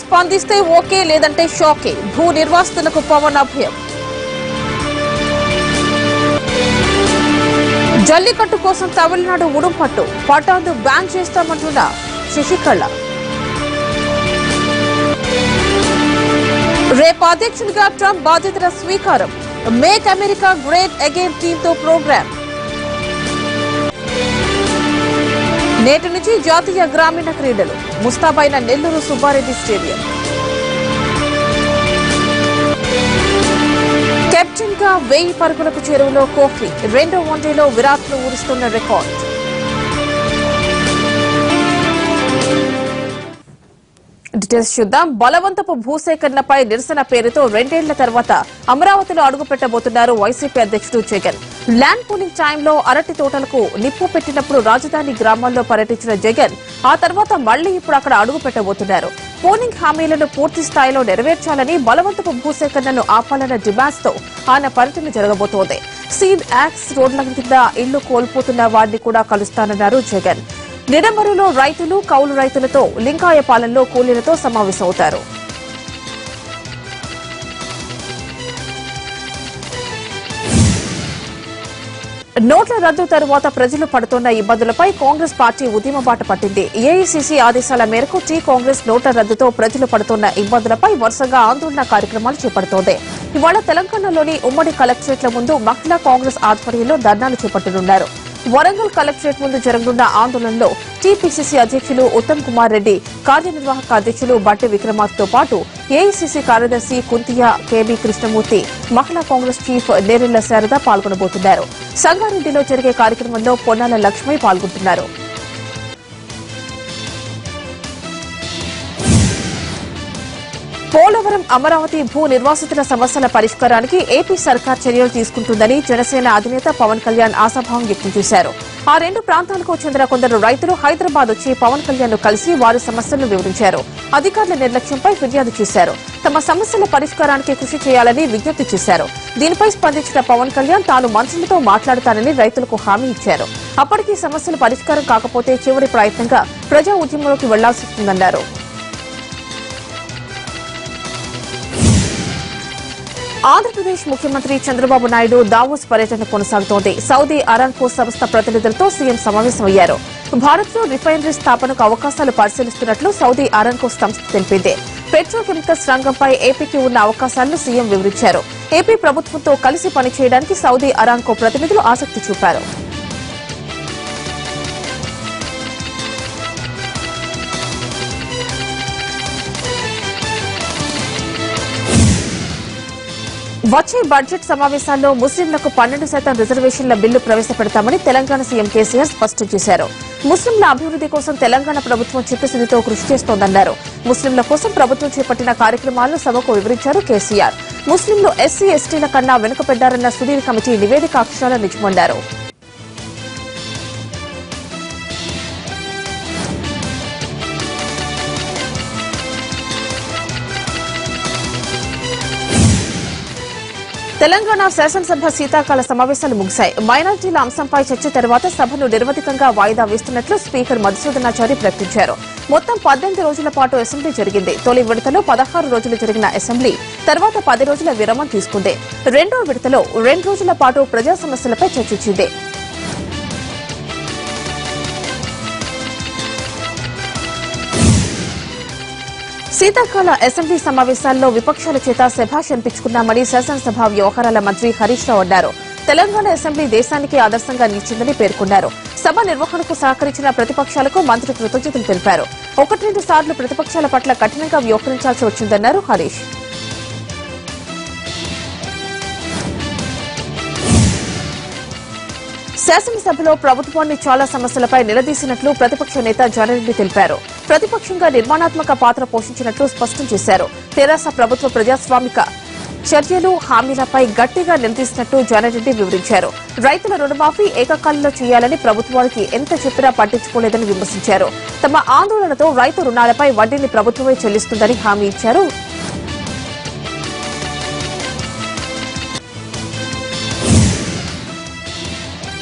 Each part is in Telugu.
స్పందిస్తే ఓకే లేదంటే షాకే భూ నిర్వాసితులకు పవన్ అభయం జల్లికట్టు కోసం తమిళనాడు ఉడుంపట్టు పటాన్ను బ్యాన్ చేస్తామంటున్న శశికళ రేపు అధ్యక్షుడిగా ట్రంప్ బాధ్యతల స్వీకారం మేక్ అమెరికా గ్రేట్ అగైన్ టీంతో ప్రోగ్రాం నేటి నుంచి జాతీయ గ్రామీణ క్రీడలు ముస్తాబైన నెల్లూరు సుబ్బారెడ్డి స్టేడియం కెప్టెన్ గా 1000 పరుగులకు చేరువలో కోహ్లీ రెండో వన్డేలో విరాట్ ను ఊరిస్తున్న రికార్డ్ డీటెయిల్స్ చూద్దాం. బలవంతపు భూసేకరణపై నిరసన పేరుతో 2 ఏళ్ల తర్వాత అమరావతిలో అడుగుపెట్టబోతున్నారు వైసీపీ అధ్యక్షుడు జగన్. ల్యాండ్ పూలింగ్ టైంలో అరటి తోటలకు నిప్పు పెట్టినప్పుడు రాజధాని గ్రామాల్లో పర్యటించిన జగన్ ఆ తర్వాత మళ్లీ ఇప్పుడు అక్కడ అడుగు పెట్టబోతున్నారు. పోలింగ్ హామీలను పూర్తి స్థాయిలో నెరవేర్చాలని బలవంతపు భూసేకరణను ఆపాలన్న డిమాండ్స్ తో ఆయన పర్యటన జరగబోతోంది. సీడ్ యాక్స్ రోడ్ల కింద ఇళ్లు కోల్పోతున్న వారిని కూడా కలుస్తానన్నారు జగన్. నిడమరులో రైతులు కౌలు రైతులతో లింగాయపాలెంలో కూలీలతో సమావేశమవుతారు. నోట్ల రద్దు తరువాత ప్రజలు పడుతున్న ఇబ్బందులపై కాంగ్రెస్ పార్టీ ఉద్యమ బాట పట్టింది. ఏఐసీసీ ఆదేశాల మేరకు టీ కాంగ్రెస్ నోట్ల రద్దుతో ప్రజలు పడుతున్న ఇబ్బందులపై వరుసగా ఆందోళన కార్యక్రమాలు చేపడుతోంది. ఇవాళ తెలంగాణలోని ఉమ్మడి కలెక్టరేట్ల ముందు మహిళా కాంగ్రెస్ ఆధ్వర్యంలో ధర్నాలు చేపట్టనున్నారు. వరంగల్ కలెక్టరేట్ ముందు జరగనున్న ఆందోళనలో టీపీసీసీ అధ్యక్షులు ఉత్తమ్ కుమార్ రెడ్డి, కార్యనిర్వాహక అధ్యక్షులు బట్టి విక్రమార్కతో పాటు ఏఐసీసీ కార్యదర్శి కుంతియా కేబీ కృష్ణమూర్తి, మహిళా కాంగ్రెస్ చీఫ్ నేరెళ్ల శారద పాల్గొనబోతున్నారు. సంగారెడ్డిలో జరిగే కార్యక్రమంలో పొన్నాల లక్ష్మి పాల్గొంటున్నారు. పోలవరం అమరావతి భూ నిర్వాసితుల సమస్యల పరిష్కారానికి ఏపీ సర్కార్ చర్యలు తీసుకుంటుందని జనసేన అధినేత పవన్ కళ్యాణ్ ఆశాభావం వ్యక్తం చేశారు. ఆ 2 ప్రాంతాలకు చెందిన కొందరు రైతులు హైదరాబాద్ వచ్చి పవన్ కళ్యాణ్ ను కలిసి వారి సమస్యలను వివరించారు. అధికారుల నిర్లక్ష్యంపై ఫిర్యాదు చేశారు. తమ సమస్యల పరిష్కారానికి కృషి చేయాలని విజ్ఞప్తి చేశారు. దీనిపై స్పందించిన పవన్ కళ్యాణ్ తాను మంత్రులతో మాట్లాడతానని రైతులకు హామీ ఇచ్చారు. అప్పటికీ సమస్యలు పరిష్కారం కాకపోతే చివరి ప్రయత్నంగా ప్రజా ఉద్యమంలోకి వెళ్లాల్సి ఉందన్నారు. ఆంధ్రప్రదేశ్ ముఖ్యమంత్రి చంద్రబాబు నాయుడు దావోస్ పర్యటన కొనసాగుతోంది. సౌదీ అరామ్కో సంస్థ ప్రతినిధులతో సీఎం సమావేశమయ్యారు. భారత్లో రిఫైనరీ స్థాపనకు అవకాశాలు పరిశీలిస్తున్నట్లు సౌదీ అరామ్కో సంస్థ తెలిపింది. పెట్రోకెమికల్స్ రంగంపై ఏపీకి ఉన్న అవకాశాలను సీఎం వివరించారు. ఏపీ ప్రభుత్వంతో కలిసి పనిచేయడానికి సౌదీ అరామ్కో ప్రతినిధులు ఆసక్తి చూపారు. వచ్చే బడ్జెట్ సమావేశాల్లో ముస్లింలకు 12% రిజర్వేషన్ల బిల్లు ప్రవేశపెడతామని తెలంగాణ సీఎం కేసీఆర్ స్పష్టం చేశారు. ముస్లింల అభివృద్ది కోసం తెలంగాణ ప్రభుత్వం చిత్తశుద్దితో కృషి చేస్తోందన్నారు. ముస్లింల కోసం ప్రభుత్వం చేపట్టిన కార్యక్రమాలను సభకు వివరించారు కేసీఆర్. ముస్లింలు ఎస్సీ ఎస్టీల కన్నా వెనుకబడ్డారన్న సుదీర్ కమిటీ నివేదిక అక్షరాల నిజమన్నారు. తెలంగాణ శాసనసభ శీతాకాల సమావేశాలు ముగిశాయి. మైనారిటీల అంశంపై చర్చ తర్వాత సభను నిరవధికంగా వాయిదా వేస్తున్నట్లు స్పీకర్ మధుసూదనాచారి ప్రకటించారు. మొత్తం 18 రోజుల పాటు అసెంబ్లీ జరిగింది. తొలి విడతలో 16 రోజులు జరిగిన అసెంబ్లీ తర్వాత 10 రోజుల విరామం తీసుకుంది. రెండో విడతలో 2 రోజుల పాటు ప్రజా సమస్యలపై చర్చించింది. శీతాకాల అసెంబ్లీ సమావేశాల్లో విపక్షాల చేత శభాష్ అనిపించుకున్నామని శాసనసభ వ్యవహారాల మంత్రి హరీష్ రావు అన్నారు. తెలంగాణ అసెంబ్లీ దేశానికి ఆదర్శంగా నిలిచిందని పేర్కొన్నారు. సభ నిర్వహణకు సహకరించిన ప్రతిపక్షాలకు మంత్రి కృతజ్ఞతలు తెలిపారు. 1-2 సార్లు ప్రతిపక్షాల పట్ల కఠినంగా వ్యవహరించాల్సి వచ్చిందన్నారు హరీష్. శాసనసభలో ప్రభుత్వాన్ని చాలా సమస్యలపై నిలదీసినట్లు ప్రతిపక్ష నేత జానారెడ్డి తెలిపారు. ప్రతిపక్షంగా నిర్మాణాత్మక పాత్ర పోషించినట్లు స్పష్టం చేశారు. తెరాస ప్రభుత్వ ప్రజాస్వామిక చర్యలు హామీలపై గట్టిగా నిలదీసినట్టు జానారెడ్డి వివరించారు. రైతుల రుణమాఫీ ఏకకాలంలో చేయాలని ప్రభుత్వానికి ఎంత చెప్పినా పట్టించుకోలేదని విమర్శించారు. తమ ఆందోళనతో రైతు రుణాలపై వడ్డీని ప్రభుత్వమే చెల్లిస్తుందని హామీ ఇచ్చారు.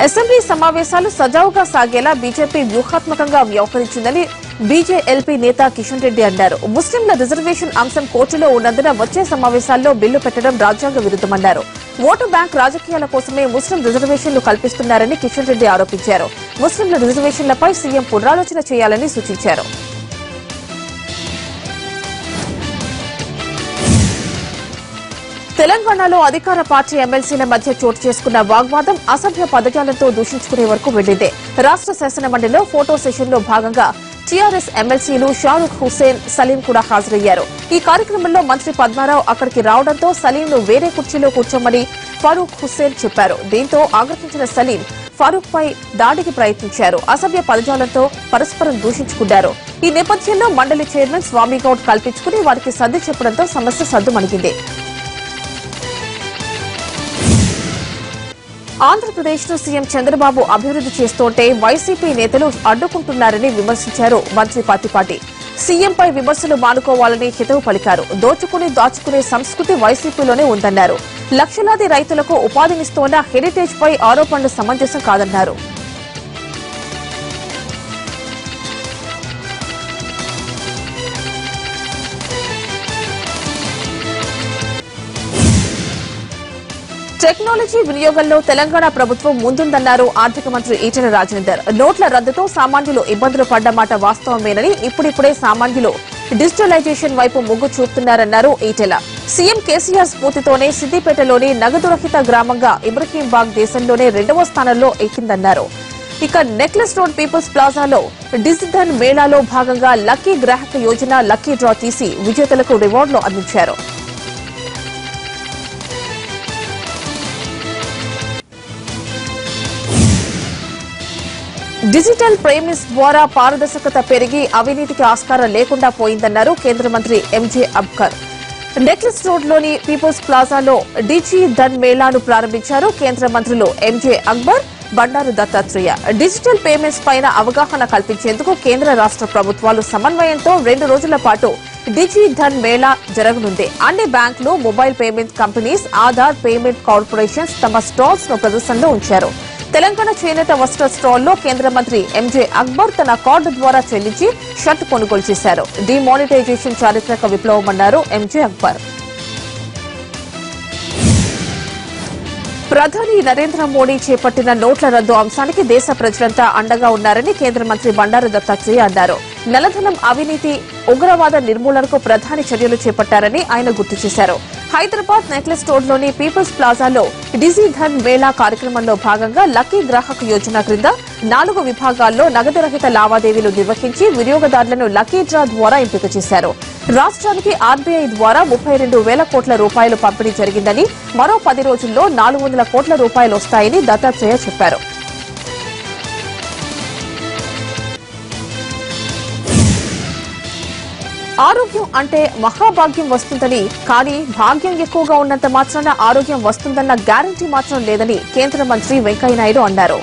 అసెంబ్లీ సమావేశాలు సజావుగా సాగేలా బీజేపీ వ్యూహాత్మకంగా వ్యవహరించిందని బీజేఎల్పీ నేత కిషన్ రెడ్డి అన్నారు. ముస్లింల రిజర్వేషన్ అంశం కోర్టులో ఉన్నందున వచ్చే సమావేశాల్లో బిల్లు పెట్టడం రాజ్యాంగ విరుద్దమన్నారు. ఓటు బ్యాంక్ రాజకీయాల కోసమే ముస్లిం రిజర్వేషన్లు కల్పిస్తున్నారని కిషన్ రెడ్డి ఆరోపించారు. ముస్లింల రిజర్వేషన్లపై సీఎం పునరాలోచన చేయాలని సూచించారు. తెలంగాణలో అధికార పార్టీ ఎమ్మెల్సీల మధ్య చోటు చేసుకున్న వాగ్వాదం అసభ్య పదజాలంతో దూషించుకునే వరకు వెళ్లింది. రాష్ట శాసనమండలిలో ఫోటో సెషన్లో భాగంగా టీఆర్ఎస్ ఎమ్మెల్సీలు షారుఖ్ హుస్సేన్, సలీం కూడా హాజరయ్యారు. ఈ కార్యక్రమంలో మంత్రి పద్మారావు అక్కడికి రావడంతో సలీంను వేరే కుర్చీలో కూర్చోమని ఫారూక్ హుస్సేన్ చెప్పారు. దీంతో ఆగ్రహించిన సలీం ఫారూక్ పై దాడికి ప్రయత్నించారు. అసభ్య పదజాలంతో పరస్పరం దూషించుకున్నారు. ఈ నేపథ్యంలో మండలి చైర్మన్ స్వామిగౌడ్ కల్పించుకుని వారికి సర్ది చెప్పడంతో సమస్య సద్దుమణిగింది. ఆంధ్రప్రదేశ్ ను సీఎం చంద్రబాబు అభివృద్ది చేస్తుంటే వైసీపీ నేతలు అడ్డుకుంటున్నారని విమర్శించారు మంత్రి పత్తిపాటి. సీఎంపై విమర్శలు మానుకోవాలని హితవు పలికారు. దోచుకుని దాచుకునే సంస్కృతి వైసీపీలోనే ఉందన్నారు. లక్షలాది రైతులకు ఉపాధినిస్తోన్న హెరిటేజ్ పై ఆరోపణలు సమంజసం కాదన్నారు. టెక్నాలజీ వినియోగంలో తెలంగాణ ప్రభుత్వం ముందుందన్నారు ఆర్థిక మంత్రి ఈటెల రాజేందర్. నోట్ల రద్దుతో సామాన్యులు ఇబ్బందులు పడ్డమాట వాస్తవమేనని, ఇప్పుడిప్పుడే సామాన్యులు డిజిటలైజేషన్ వైపు మొగ్గు చూపుతున్నారన్నారు ఈటెల. సీఎం కేసీఆర్ స్ఫూర్తితోనే సిద్దిపేటలోని నగదు రహిత గ్రామంగా ఇబ్రహీంబాగ్ దేశంలోనే 2వ స్థానంలో ఎక్కిందన్నారు. ఇక నెక్లెస్ రోడ్ పీపుల్స్ ప్లాజాలో డిజిటల్ మేళాలో భాగంగా లక్కీ గ్రాహక యోజన లక్కీ డ్రా తీసి విజేతలకు రివార్డులు అందించారు. డిజిటల్ పేమెంట్స్ ద్వారా పారదర్శకత పెరిగి అవినీతికి ఆస్కారం లేకుండా పోయిందన్నారు కేంద్ర మంత్రి ఎంజే అక్బర్. నెక్లెస్ రోడ్లోని పీపుల్స్ ప్లాజాలో డిజి ధన్ మేళాను ప్రారంభించారు కేంద్ర మంత్రులు ఎంజే అక్బర్, బండారు దత్తాత్రేయ. డిజిటల్ పేమెంట్స్ పైన అవగాహన కల్పించేందుకు కేంద్ర రాష్ట ప్రభుత్వాలు సమన్వయంతో 2 రోజుల పాటు డిజి ధన్ మేళా జరగనుంది. అన్ని బ్యాంకులు, mobile payment companies, Aadhaar payment corporations తమ స్టాల్స్ ను ప్రదర్శనలో ఉంచారు. తెలంగాణ చేనేత వస్త్ర స్టాల్లో కేంద్ర మంత్రి ఎంజే అక్బర్ తన కార్డు ద్వారా చెల్లించి షర్ట్ కొనుగోలు చేశారు. డిమానిటైజేషన్ చారిత్రక విప్లవమన్నారు ఎంజే అక్బర్. ప్రధాని నరేంద్ర మోడీ చేపట్టిన నోట్ల రద్దు అంశానికి దేశ ప్రజలంతా అండగా ఉన్నారని కేంద్ర మంత్రి బండారు దత్తాత్రేయ అన్నారు. నల్లధనం, అవినీతి, ఉగ్రవాద నిర్మూలనకు ప్రధాని చర్యలు చేపట్టారని ఆయన గుర్తు చేశారు. హైదరాబాద్ నెక్లెస్ రోడ్లోని పీపుల్స్ ప్లాజాలో డిజి ధన్ మేళా కార్యక్రమంలో భాగంగా లక్కీ గ్రాహక యోజన క్రింద 4 విభాగాల్లో నగదు రహిత లావాదేవీలు నిర్వహించి వినియోగదారులను లక్కీ డ్రా ద్వారా ఎంపిక చేశారు. రాష్ట్రానికి ఆర్బీఐ ద్వారా 32,000 కోట్ల రూపాయలు పంపిణీ జరిగిందని, మరో 10 రోజుల్లో 400 కోట్ల రూపాయలు వస్తాయని దత్తాత్రేయ చెప్పారు. ఆరోగ్యం అంటే మహాభాగ్యం వస్తుందని, కానీ భాగ్యం ఎక్కువగా ఉన్నంత మాత్రాన ఆరోగ్యం వస్తుందన్న గ్యారంటీ మాత్రం లేదని కేంద్ర మంత్రి వెంకయ్యనాయుడు అన్నారు.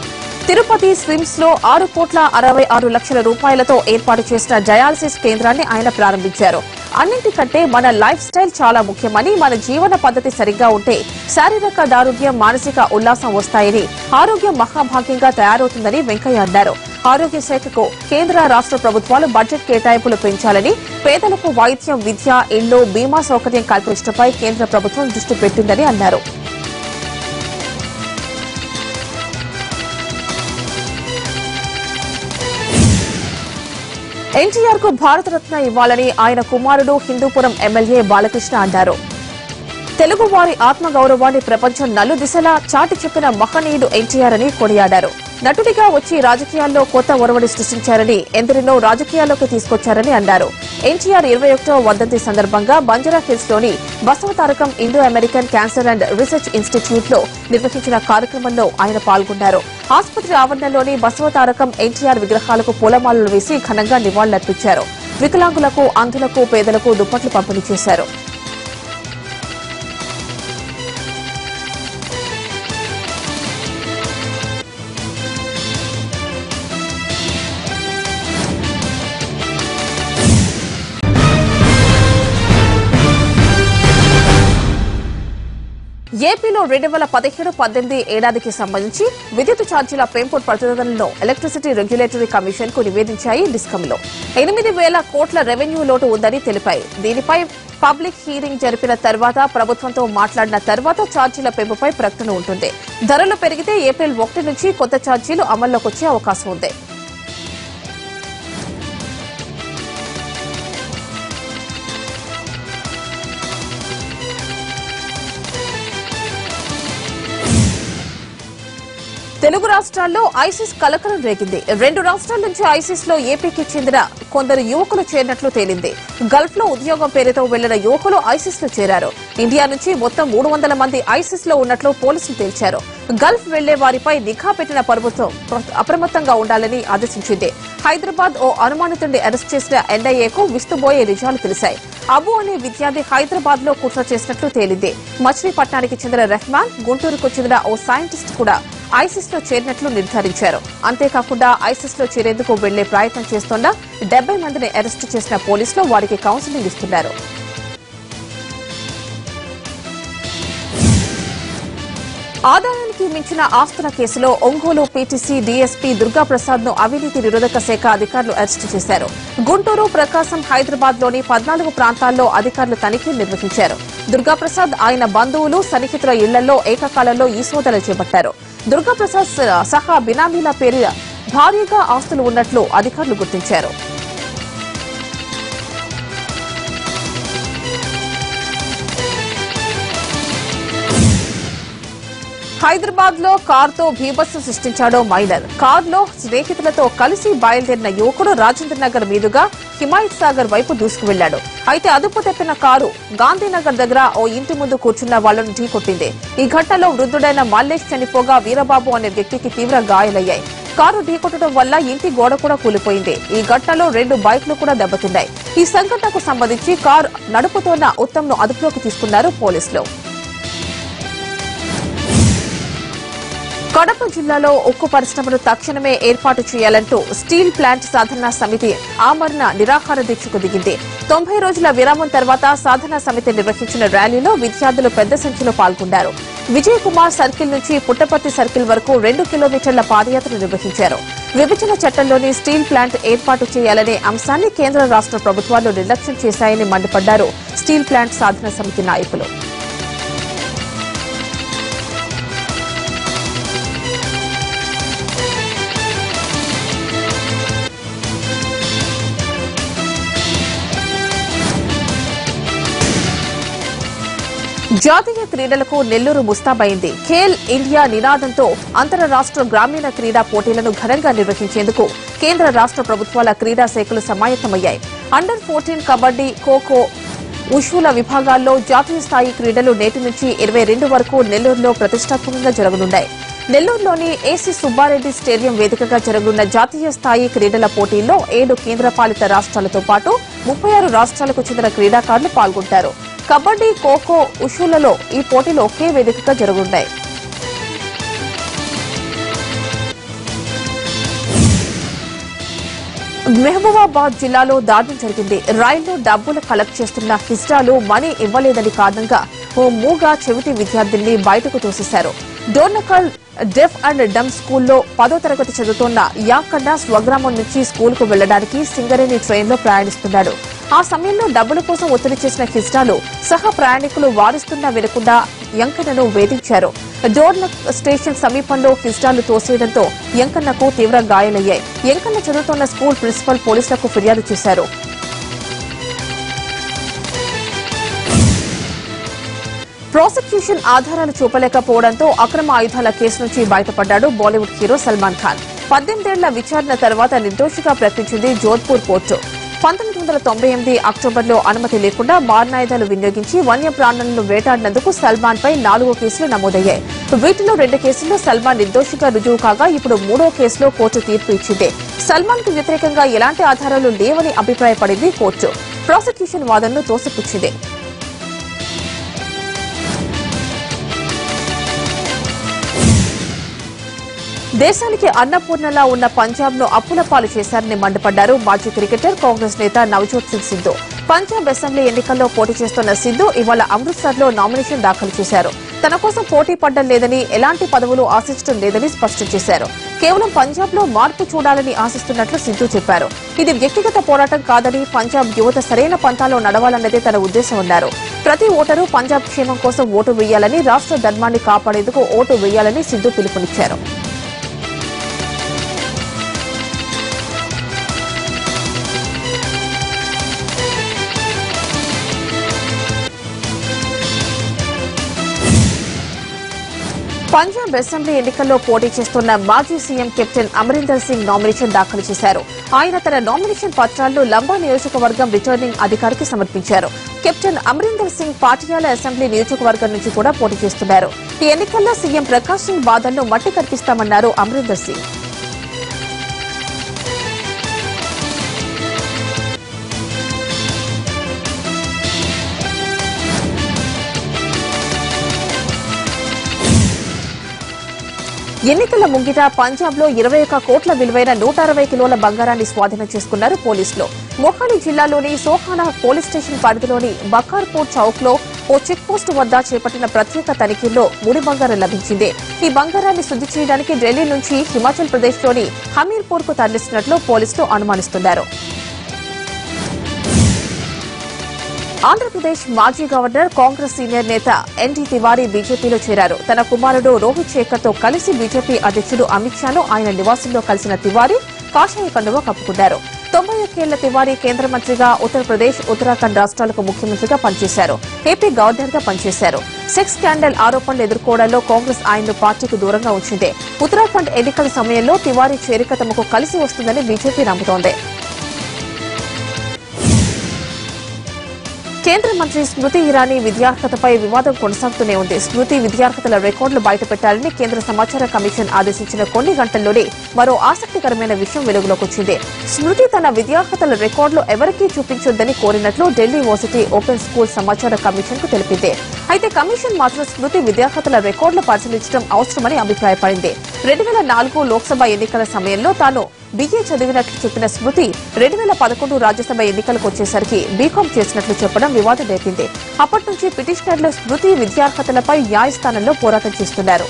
తిరుపతి స్విమ్స్ లో 6,66,00,000 రూపాయలతో ఏర్పాటు చేసిన డయాలసిస్ కేంద్రాన్ని ఆయన ప్రారంభించారు. అన్నింటికంటే మన లైఫ్ స్టైల్ చాలా ముఖ్యమని, మన జీవన పద్ధతి సరిగ్గా ఉంటే శారీరక దారుఢ్యం, మానసిక ఉల్లాసం వస్తాయని, ఆరోగ్యం మహాభాగ్యంగా తయారవుతుందని వెంకయ్య అన్నారు. ఆరోగ్య శాఖకు కేంద్ర రాష్ట ప్రభుత్వాలు బడ్జెట్ కేటాయింపులు పెంచాలని, పేదలకు వైద్యం, విద్య, ఇళ్లు, బీమా సౌకర్యం కల్పించడంపై కేంద్ర ప్రభుత్వం దృష్టి పెట్టిందని అన్నారు. ఎన్టీఆర్ కు భారతరత్న ఇవ్వాలని ఆయన కుమారుడు హిందూపురం ఎమ్మెల్యే బాలకృష్ణ అన్నారు. తెలుగువారి ఆత్మగౌరవాన్ని ప్రపంచం నలుదిశలా చాటి చెప్పిన మహనీయుడు ఎన్టీఆర్ అని కొనియాడారు. నటుడిగా వచ్చి రాజకీయాల్లో కొత్త ఒరవడి సృష్టించారని, ఎందరినో రాజకీయాల్లోకి తీసుకొచ్చారని అన్నారు. ఎన్టీఆర్ 21వ వర్ధంతి సందర్భంగా బంజారాహిల్స్ లోని Basavatarakam Indo American cancer and research institute లో నిర్వహించిన కార్యక్రమంలో ఆయన పాల్గొన్నారు. ఆసుపత్రి ఆవరణలోని బసవతారకం ఎన్టీఆర్ విగ్రహాలకు పూలమాలలు వేసి ఘనంగా నివాళులర్పించారు. వికలాంగులకు, అంధులకు, పేదలకు దుప్పట్లు పంపిణీ చేశారు. ఏపీలో 2017-18 ఏడాదికి సంబంధించి విద్యుత్ ఛార్జీల పెంపు ప్రతిపాదనలను ఎలక్ట్రిసిటీ రెగ్యులేటరీ కమిషన్ కు నివేదించాయి డిస్కంలు. 8,000 కోట్ల రెవెన్యూ లోటు ఉందని తెలిపాయి. దీనిపై పబ్లిక్ హీరింగ్ జరిపిన తర్వాత ప్రభుత్వంతో మాట్లాడిన తర్వాత ఛార్జీల పెంపుపై ప్రకటన ఉంటుంది. ధరలు పెరిగితే ఏప్రిల్ 1 నుంచి కొత్త ఛార్జీలు అమల్లోకి వచ్చే అవకాశం ఉంది. తెలుగు రాష్ట్రాల్లో ఐసిస్ కలకలం రేగింది. 2 రాష్ట్రాల నుంచి ఐసిస్ లో ఏపీకి చెందిన కొందరు యువకులు చేరినట్లు తేలింది. గల్ఫ్ లో ఉద్యోగం పేరుతో వెళ్లిన యువకులు ఐసిస్ లో చేరారు. ఇండియా నుంచి మొత్తం 300 మంది ఐసిస్ లో ఉన్నట్లు పోలీసులు తేల్చారు. గల్ఫ్ వెళ్లే వారిపై నిఘా పెట్టిన ప్రభుత్వం అప్రమత్తంగా ఉండాలని ఆదేశించింది. హైదరాబాద్ ఓ అనుమానితుడిని అరెస్ట్ చేసిన ఎన్ఐఏకు విస్తుబోయే నిజాలు తెలిశాయి. అబు అనే విద్యార్థి హైదరాబాద్ లో కుట్ర చేసినట్లు తేలింది. మచిలీపట్నానికి చెందిన రెహమాన్, గుంటూరుకు చెందిన ఓ సైంటిస్ట్ కూడా ఐసిస్ లో చేరినట్లు నిర్ధారించారు. అంతేకాకుండా ఐసిస్ లో చేరేందుకు వెళ్లే ప్రయత్నం చేస్తున్న 70 మందిని అరెస్టు చేసిన పోలీసులు వారికి కౌన్సిలింగ్ ఇస్తున్నారు. ఆదాయానికి మించిన ఆస్తుల కేసులో ఒంగోలు పీటీసీ డీఎస్పీ దుర్గాప్రసాద్ ను అవినీతి నిరోధక శాఖ అధికారులు అరెస్టు చేశారు. గుంటూరు, ప్రకాశం, హైదరాబాద్ లోని 14 ప్రాంతాల్లో అధికారులు తనిఖీలు నిర్వహించారు. దుర్గాప్రసాద్, ఆయన బంధువులు, సన్నిహితుల ఇళ్లలో ఏకకాలంలో ఈ సోదాలు చేపట్టారు. దుర్గాప్రసాద్ సహా బినామీల పేరిట భారీగా ఆస్తులు ఉన్నట్లు అధికారులు గుర్తించారు. హైదరాబాద్ లో కారుతో బీభత్సం సృష్టించాడో మైనర్. కారులో స్నేహితులతో కలిసి బయలుదేరిన యువకుడు రాజేంద్రనగర్ మీదుగా హిమాయత్ సాగర్ వైపు దూసుకువెళ్లాడు. అయితే అదుపు తప్పిన కారు గాంధీనగర్ దగ్గర ఓ ఇంటి ముందు కూర్చున్న వాళ్లను ఢీకొట్టింది. ఈ ఘటనలో వృద్ధుడైన మల్లేష్ చనిపోగా వీరబాబు అనే వ్యక్తికి తీవ్ర గాయాలయ్యాయి. కారు ఢీకొట్టడం వల్ల ఇంటి గోడ కూడా కూలిపోయింది. ఈ ఘటనలో 2 బైక్లు కూడా దెబ్బతిన్నాయి. ఈ సంఘటనకు సంబంధించి కారు నడుపుతోన్న ఉత్తమ్ను అదుపులోకి తీసుకున్నారు పోలీసులు. కడప జిల్లాలో ఉక్కు పరిశ్రమను తక్షణమే ఏర్పాటు చేయాలంటూ స్టీల్ ప్లాంట్ సాధన సమితి ఆమరణ నిరాహార దీక్షకు దిగింది. 90 రోజుల విరామం తర్వాత సాధన సమితి నిర్వహించిన ర్యాలీలో విద్యార్థులు పెద్ద సంఖ్యలో పాల్గొన్నారు. విజయ్ కుమార్ సర్కిల్ నుంచి పుట్టపర్తి సర్కిల్ వరకు 2 కిలోమీటర్ల పాదయాత్ర నిర్వహించారు. విభజన చట్టంలోని స్టీల్ ప్లాంట్ ఏర్పాటు చేయాలనే అంశాన్ని కేంద్ర రాష్ట్ర ప్రభుత్వాలు నిర్లక్ష్యం చేశాయని మండిపడ్డారు స్టీల్ ప్లాంట్ సాధన సమితి నాయకులు. జాతీయ క్రీడలకు నెల్లూరు ముస్తాబైంది. ఖేల్ ఇండియా నినాదంతో అంతర్రాష్ట్ర గ్రామీణ క్రీడా పోటీలను ఘనంగా నిర్వహించేందుకు కేంద్ర రాష్ట్ర ప్రభుత్వాల క్రీడా శాఖలు సమాయత్తమయ్యాయి. అండర్ 14 కబడ్డీ, ఖోఖో, ఉషుల విభాగాల్లో జాతీయ స్థాయి క్రీడలు నేటి నుంచి 22 వరకు నెల్లూరులో ప్రతిష్టాత్మకంగా జరగనున్నాయి. నెల్లూరులోని ఏసీ సుబ్బారెడ్డి స్టేడియం వేదికగా జరగనున్న జాతీయ స్థాయి క్రీడల పోటీల్లో 7 కేంద్రపాలిత రాష్ట్రాలతో పాటు 36 రాష్ట్రాలకు చెందిన క్రీడాకారులు పాల్గొంటారు. కబడ్డీ, ఖోఖో, ఉషులలో ఈ పోటీలు ఒకే వేదికగా జరగనున్నాయి. మహబూబాబాద్ జిల్లాలో దారుణం జరిగింది. రైల్లో డబ్బులు కలెక్ట్ చేస్తున్న హిజ్రాలు మనీ ఇవ్వలేదని కారణంగా ఓ మూగ చెవిటి విద్యార్థిని బయటకు తోసేశారు. డోర్నకల్ డెఫ్ అండ్ డమ్ స్కూల్లో 10వ తరగతి చదువుతున్న యాకన్న స్వగ్రామం నుంచి స్కూల్కు వెళ్లడానికి సింగరేణి ట్రైన్లో ప్రయాణిస్తున్నాడు. ఆ సమయంలో డబ్బుల కోసం ఒత్తిడి చేసిన హిజ్రాలు సహ ప్రయాణికులు వారిస్తున్నా వినకుండా యంకన్నను వేధించారు. డోర్నక్ స్టేషన్ సమీపంలో హిజ్రాలు తోసేయడంతో యంకన్నకు తీవ్ర గాయాలయ్యాయి. యంకన్న చదువుతున్న స్కూల్ ప్రిన్సిపల్ పోలీసులకు ఫిర్యాదు చేశారు. ప్రాసిక్యూషన్ ఆధారాలు చూపలేకపోవడంతో అక్రమ ఆయుధాల కేసు నుంచి బయటపడ్డాడు బాలీవుడ్ హీరో సల్మాన్ ఖాన్. 18 ఏళ్ల విచారణ తర్వాత నిర్దోషిగా ప్రకటించింది జోధ్పూర్ కోర్టు. 1998 అక్టోబర్లో అనుమతి లేకుండా మారణాయుధాలు వినియోగించి వన్యప్రాణులను వేటాడినందుకు సల్మాన్ పై 4 కేసులు నమోదయ్యాయి. వీటిలో 2 కేసుల్లో సల్మాన్ నిర్దోషిగా రుజువు కాగా ఇప్పుడు 3వ కేసులో కోర్టు తీర్పు ఇచ్చింది. సల్మాన్ కు వ్యతిరేకంగా ఎలాంటి ఆధారాలు లేవని అభిప్రాయపడింది కోర్టు. ప్రాసిక్యూషన్ వాదనను తోసిపుచ్చింది. దేశానికి అన్నపూర్ణలా ఉన్న పంజాబ్ ను అప్పుల పాలు చేశారని మండిపడ్డారు మాజీ క్రికెటర్, కాంగ్రెస్ నేత నవజోత్ సింగ్ సిద్ధు. పంజాబ్ అసెంబ్లీ ఎన్నికల్లో పోటీ చేస్తున్న సిద్ధు ఇవాళ అమృత్సర్ లో నామినేషన్ దాఖలు చేశారు. తన కోసం పోటీ పడ్డం లేదని, ఎలాంటి పదవులు ఆశించడం లేదని స్పష్టం చేశారు. కేవలం పంజాబ్ లో మార్పు చూడాలని ఆశిస్తున్నట్లు సిద్ధు చెప్పారు. ఇది వ్యక్తిగత పోరాటం కాదని, పంజాబ్ యువత సరైన పంథాలో నడవాలన్నదే తన ఉద్దేశం అన్నారు. ప్రతి ఓటరు పంజాబ్ క్షేమం కోసం ఓటు వేయాలని, రాష్ట్ర ధర్మాన్ని కాపాడేందుకు ఓటు వేయాలని సిద్ధు పిలుపునిచ్చారు. పంజాబ్ అసెంబ్లీ ఎన్నికల్లో పోటీ చేస్తున్న మాజీ CM captain Amarinder Singh nomination దాఖలు చేశారు. ఆయన తన నామినేషన్ పత్రాలను లంబా నియోజకవర్గం రిటర్నింగ్ అధికారికి సమర్పించారు. కెప్టెన్ అమరీందర్ సింగ్ పాటియాలా అసెంబ్లీ నియోజకవర్గం నుంచి కూడా పోటీ చేస్తున్నారు. ఈ ఎన్నికల్లో సీఎం ప్రకాష్ సింగ్ బాధలను మట్టి కనిపిస్తామన్నారు అమరీందర్ సింగ్. ఎన్నికల ముంగిట పంజాబ్ లో 21 కోట్ల విలువైన 160 కిలోల బంగారాన్ని స్వాధీనం చేసుకున్నారు పోలీసులు. మొహాలీ జిల్లాలోని సోహానా పోలీస్ స్టేషన్ పరిధిలోని బకార్పూర్ చౌక్ లో ఓ చెక్ పోస్టు వద్ద చేపట్టిన ప్రత్యేక తనిఖీల్లో ముడి బంగారం లభించింది. ఈ బంగారాన్ని శుద్ది చేయడానికి ఢిల్లీ నుంచి హిమాచల్ ప్రదేశ్ లోని హమీర్పూర్ కు తరలిస్తున్నట్లు పోలీసులు అనుమానిస్తున్నారు. ఆంధ్రప్రదేశ్ మాజీ గవర్నర్, కాంగ్రెస్ సీనియర్ నేత ఎన్టీ తివారీ బీజేపీలో చేరారు. తన కుమారుడు రోహిత్ శేఖర్ తో కలిసి బీజేపీ అధ్యక్షుడు అమిత్ షాను ఆయన నివాసంలో కలిసిన తివారీ కాషాయ కండువా కప్పుకున్నారు. 91 ఏళ్ల తివారీ కేంద్ర మంత్రిగా ఉత్తరప్రదేశ్, ఉత్తరాఖండ్ రాష్ట్రాలకు ముఖ్యమంత్రిగా పనిచేశారు. ఏపీ గవర్నర్ గా పనిచేశారు. సెక్స్ స్కాండల్ ఆరోపణలు ఎదుర్కోవడంలో కాంగ్రెస్ ఆయన్ను పార్టీకి దూరంగా ఉంచింది. ఉత్తరాఖండ్ ఎన్నికల సమయంలో తివారీ చేరిక తమకు కలిసి వస్తుందని బీజేపీ నమ్ముతోంది. కేంద్ర మంత్రి స్మృతి ఇరానీ విద్యార్హతపై వివాదం కొనసాగుతూనే ఉంది. స్మృతి విద్యార్హతల రికార్డులు బయటపెట్టాలని కేంద్ర సమాచార కమిషన్ ఆదేశించిన కొన్ని గంటల్లోనే మరో ఆసక్తికరమైన విషయం వెలుగులోకి వచ్చింది. స్మృతి తన విద్యార్హతల రికార్డులు ఎవరికీ చూపించొద్దని కోరినట్లు ఢిల్లీ యూనివర్సిటీ ఓపెన్ స్కూల్ సమాచార కమిషన్ కు తెలిపింది. అయితే కమిషన్ మాత్రం స్మృతి విద్యార్హతల రికార్డులు పరిశీలించడం అవసరమని అభిప్రాయపడింది. 2004 లోక్సభ ఎన్నికల సమయంలో తాను బీఏ చదివినట్లు చెప్పిన స్మృతి 2011 రాజ్యసభ ఎన్నికలకు వచ్చేసరికి బీకాం చేసినట్లు చెప్పడం వివాదం రేపింది. అప్పటి నుంచి పిటిషనర్లు స్మృతి విద్యార్హతలపై న్యాయస్థానంలో పోరాటం చేస్తున్నారు.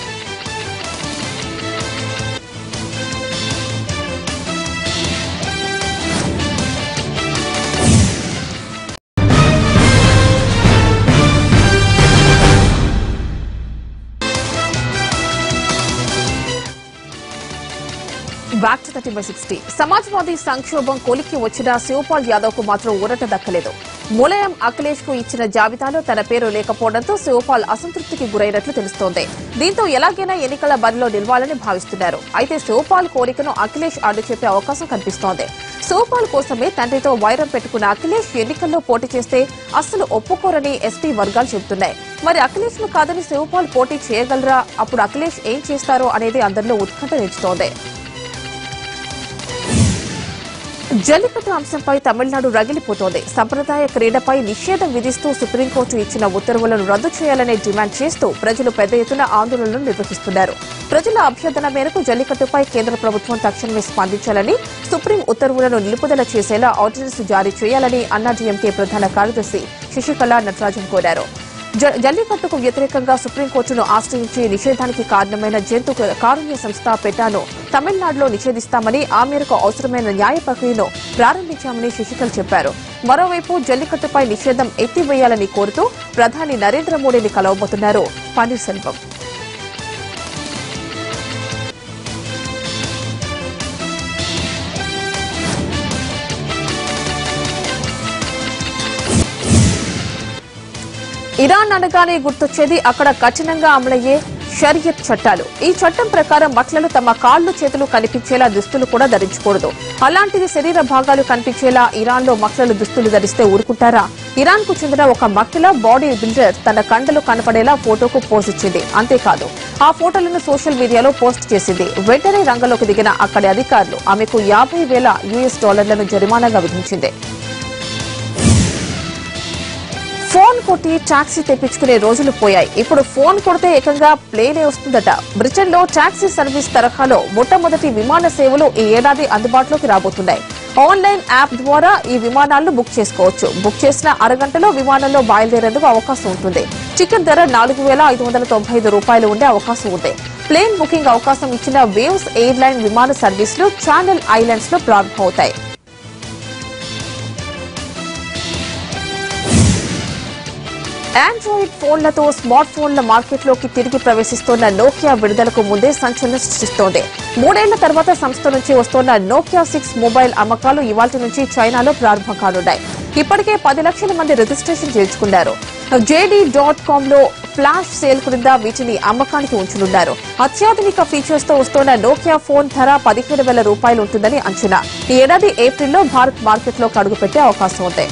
Back to 30/60. సమాజ్వాదీ సంక్షోభం కొలిక్కి వచ్చిన శివపాల్ యాదవ్ కు మాత్రం ఊరట దక్కలేదు. ములాయం అఖిలేష్ కు ఇచ్చిన జాబితాలో తన పేరు లేకపోవడంతో శివపాల్ అసంతృప్తికి గురైనట్లు తెలుస్తోంది. దీంతో ఎలాగైనా ఎన్నికల బరిలో నిలవాలని భావిస్తున్నారు. అయితే శివపాల్ కోరికను అఖిలేష్ అడ్డు చెప్పే అవకాశం కనిపిస్తోంది. శివపాల్ కోసమే తండ్రితో వైరం పెట్టుకున్న అఖిలేష్ ఎన్నికల్లో పోటీ చేస్తే అస్సలు ఒప్పుకోరని ఎస్పీ వర్గాలు చెబుతున్నాయి. మరి అఖిలేష్ ను కాదని శివపాల్ పోటీ చేయగలరా? అప్పుడు అఖిలేష్ ఏం చేస్తారో అనేది అందరిలో ఉత్కంఠ పెంచుతోంది. జల్లికట్టు అంశంపై తమిళనాడు రగిలిపోతోంది. సంప్రదాయ క్రీడపై నిషేధం విధిస్తూ సుప్రీంకోర్టు ఇచ్చిన ఉత్తర్వులను రద్దు చేయాలనే డిమాండ్ చేస్తూ ప్రజలు పెద్ద ఎత్తున ఆందోళనలు నిర్వహిస్తున్నారు. ప్రజల అభ్యర్థన మేరకు జల్లికట్టుపై కేంద్ర ప్రభుత్వం తక్షణమే స్పందించాలని, సుప్రీం ఉత్తర్వులను నిలుపుదల చేసేలా ఆర్డినెన్స్ జారీ చేయాలని అన్నాడీఎంకే ప్రధాన కార్యదర్శి శశికళ నటరాజన్ కోరారు. జల్లికట్టుకు వ్యతిరేకంగా సుప్రీంకోర్టును ఆశ్రయించి నిషేధానికి కారణమైన జంతు కారుణ్య సంస్థ పెటాను తమిళనాడులో నిషేధిస్తామని, ఆ మేరకు అవసరమైన న్యాయ ప్రక్రియను ప్రారంభించామని శశికళ చెప్పారు. మరోవైపు జల్లికట్టుపై నిషేధం ఎత్తివేయాలని కోరుతూ ప్రధాని నరేంద్ర మోడీని కలవబోతున్నారు పన్నీర్ సెల్వం. ఇరాన్ అనగానే గుర్తొచ్చేది అక్కడ కఠినంగా అమలయ్యే షరియత్ చట్టాలు. ఈ చట్టం ప్రకారం మహిళలు తమ కాళ్లు చేతులు కనిపించేలా దుస్తులు కూడా ధరించకూడదు. అలాంటిది శరీర భాగాలు కనిపించేలా ఇరాన్ లో మహిళలు దుస్తులు ధరిస్తే ఊరుకుంటారా? ఇరాన్ కు చెందిన ఒక మహిళ బాడీ బిల్డర్ తన కండలు కనపడేలా ఫోటోకు పోజ్ ఇచ్చింది. అంతేకాదు ఆ ఫోటోలను సోషల్ మీడియాలో పోస్ట్ చేసింది. వెంటనే రంగంలోకి దిగిన అక్కడి అధికారులు ఆమెకు $50,000 జరిమానాగా విధించింది. ఫోన్ కొట్టి టాక్సీ తెప్పించుకునే రోజులు పోయాయి. ఇప్పుడు ఫోన్ కొడితే ఏకంగా ప్లేనే వస్తుందట. బ్రిటన్ లో టాక్సీ సర్వీస్ తరహాలో మొట్టమొదటి విమాన సేవలు ఈ ఏడాది అందుబాటులోకి రాబోతున్నాయి. ఆన్లైన్ యాప్ ద్వారా ఈ విమానాలను బుక్ చేసుకోవచ్చు. బుక్ చేసిన అరగంటలో విమానంలో బయలుదేరేందుకు అవకాశం ఉంటుంది. టికెట్ ధర ₹4,595 ఉండే అవకాశం ఉంది. ప్లేన్ బుకింగ్ అవకాశం ఇచ్చిన వేవ్స్ ఎయిర్లైన్ విమాన సర్వీసులు ఛానల్ ఐలాండ్స్ లో ప్రారంభమవుతాయి. ఆండ్రాయిడ్ ఫోన్లతో స్మార్ట్ ఫోన్ల మార్కెట్లోకి తిరిగి ప్రవేశిస్తోన్న నోకియా విడుదలకు ముందే సంచలనం సృష్టిస్తోంది. 3 ఏళ్ల తర్వాత సంస్థ నుంచి వస్తోన్న నోకియా 6 మొబైల్ అమ్మకాలు ఇవాల్టి నుంచి చైనాలో ప్రారంభం కానున్నాయి. ఇప్పటికే 10 లక్షల మంది రిజిస్ట్రేషన్ చేయించుకున్నారు. JD.com లో ఫ్లాష్ సేల్ క్రింద వీటిని అమ్మకానికి ఉంచనున్నారు. అత్యాధునిక ఫీచర్స్ తో వస్తోన్న నోకియా ఫోన్ ధర ₹17,000 ఉంటుందని అంచనా. ఈ ఏడాది ఏప్రిల్లో భారత్ మార్కెట్లోకి అడుగుపెట్టే అవకాశం ఉంది.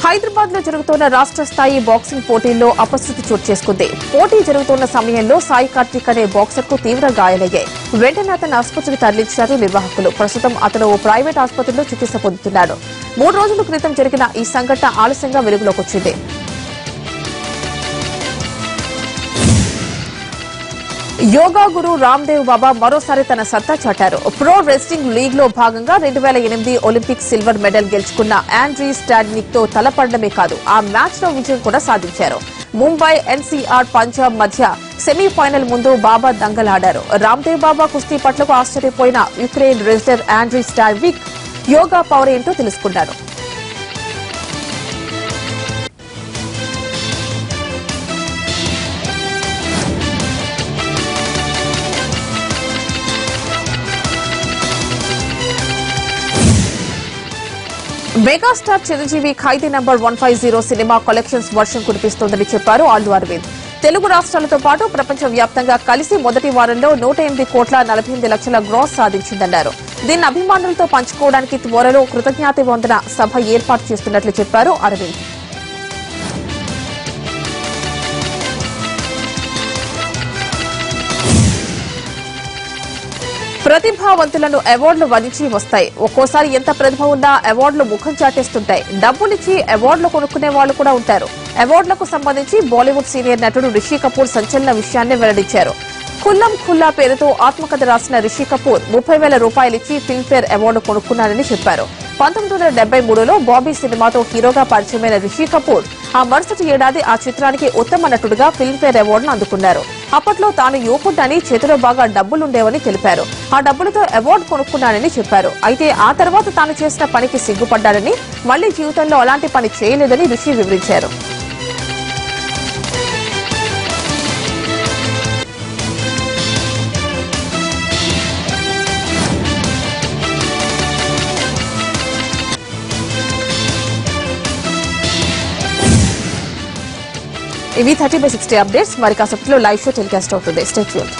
హైదరాబాద్ లో జరుగుతున్న రాష్ట్ర స్థాయి బాక్సింగ్ పోటీల్లో అపశృతి చోటు చేసుకుంది. పోటీ జరుగుతున్న సమయంలో సాయి కార్తిక్ అనే బాక్సర్ కు తీవ్ర గాయాలయ్యాయి. వెంటనే అతను ఆసుపత్రికి తరలించారు నిర్వాహకులు. ప్రస్తుతం అతను ఓ ప్రైవేట్ ఆసుపత్రిలో చికిత్స పొందుతున్నాడు. 3 రోజుల క్రితం జరిగిన ఈ సంఘటన ఆలస్యంగా వెలుగులోకి వచ్చింది. యోగా గురు రామ్దేవ్ బాబా మరోసారి తన సత్తా చాటారు. ప్రో రెస్లింగ్ లీగ్ లో భాగంగా 2008 ఒలింపిక్ సిల్వర్ మెడల్ గెలుచుకున్న ఆండ్రీ స్టాడ్నిక్ తో తలపడమే కాదు, ఆ మ్యాచ్ లో విజయం కూడా సాధించారు. ముంబై ఎన్సీఆర్ పంజాబ్ మధ్య సెమీఫైనల్ ముందు బాబా దంగలాడారు. రామ్దేవ్ బాబా కుస్తీ పట్లకు ఆశ్చర్యపోయిన Ukraine wrestler Andriy Stadnik yoga power ఏంటో తెలుసుకున్నారు. Megastar Chiranjeevi Khaidi number 150 cinema collections వర్షం కురిపిస్తోందని చెప్పారు అల్లు అరవింద్. తెలుగు రాష్ట్రాలతో పాటు ప్రపంచ వ్యాప్తంగా కలిసి మొదటి వారంలో 108,48,00,000 గ్రాస్ సాధించిందన్నారు. దీన్ని అభిమానులతో పంచుకోవడానికి త్వరలో కృతజ్ఞతావందన సభ ఏర్పాటు చేస్తున్నట్లు చెప్పారు అరవింద్. ప్రతిభావంతులను అవార్డులు వరించి వస్తాయి. ఒక్కోసారి ఎంత ప్రతిభ ఉన్నా అవార్డులు ముఖం చాటేస్తుంటాయి. డబ్బులిచ్చి అవార్డులు కొనుక్కునే వాళ్లు కూడా ఉంటారు. అవార్డులకు సంబంధించి బాలీవుడ్ సీనియర్ నటుడు రిషి కపూర్ సంచలన విషయాన్ని వెల్లడించారు. కుల్లం ఖుల్లా పేరుతో ఆత్మకథ రాసిన రిషి కపూర్ ₹30,000 ఇచ్చి ఫిల్మ్ఫేర్ అవార్డు కొనుక్కున్నారని చెప్పారు. 1973లో బాబీ సినిమాతో హీరోగా పరిచయమైన రిషి కపూర్ ఆ మరుసటి ఏడాది ఆ చిత్రానికి ఉత్తమ నటుడిగా ఫిల్మ్ఫేర్ అవార్డును అందుకున్నారు. అప్పట్లో తాను యువకుడని, చేతిలో బాగా డబ్బులుండేవని తెలిపారు. ఆ డబ్బులతో అవార్డు కొనుక్కున్నానని చెప్పారు. అయితే ఆ తర్వాత తాను చేసిన పనికి సిగ్గుపడ్డారని, మళ్లీ జీవితంలో అలాంటి పని చేయలేదని రిషి వివరించారు. ఇవి 30/60 అప్డేట్స్. మరి కాసేపట్లో లైవ్ షో టెలికాస్ట్ అవుతుంది. Stay tuned.